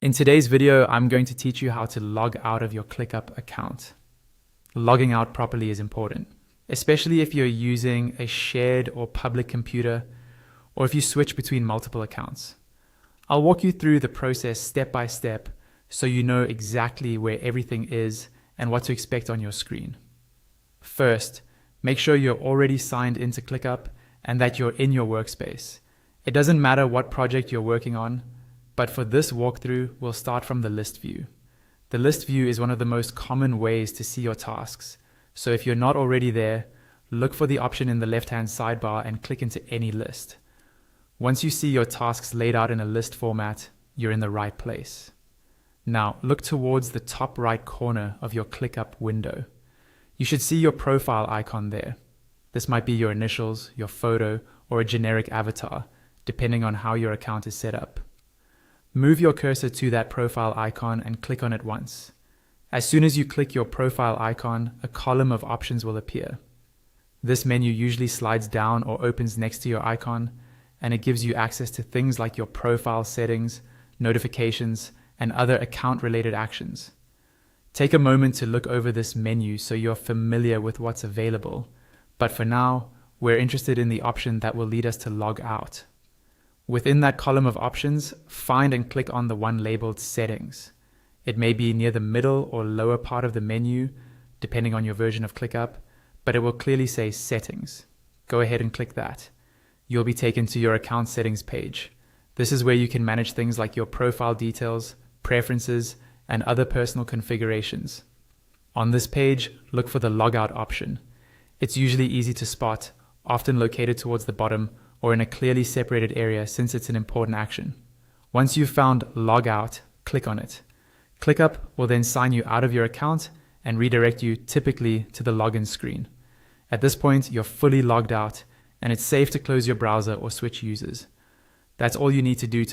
In today's video, I'm going to teach you how to log out of your ClickUp account. Logging out properly is important, especially if you're using a shared or public computer, or if you switch between multiple accounts. I'll walk you through the process step by step so you know exactly where everything is and what to expect on your screen. First, make sure you're already signed into ClickUp and that you're in your workspace. It doesn't matter what project you're working on, but for this walkthrough, we'll start from the list view. The list view is one of the most common ways to see your tasks. So if you're not already there, look for the option in the left-hand sidebar and click into any list. Once you see your tasks laid out in a list format, you're in the right place. Now, look towards the top right corner of your ClickUp window. You should see your profile icon there. This might be your initials, your photo, or a generic avatar, depending on how your account is set up. Move your cursor to that profile icon and click on it once. As soon as you click your profile icon, a column of options will appear. This menu usually slides down or opens next to your icon, and it gives you access to things like your profile settings, notifications, and other account-related actions. Take a moment to look over this menu so you're familiar with what's available, but for now, we're interested in the option that will lead us to log out. Within that column of options, find and click on the one labeled Settings. It may be near the middle or lower part of the menu, depending on your version of ClickUp, but it will clearly say Settings. Go ahead and click that. You'll be taken to your account settings page. This is where you can manage things like your profile details, preferences, and other personal configurations. On this page, look for the Logout option. It's usually easy to spot, often located towards the bottom or in a clearly separated area since it's an important action. Once you've found Logout, click on it. ClickUp will then sign you out of your account and redirect you typically to the login screen. At this point, you're fully logged out and it's safe to close your browser or switch users. That's all you need to do to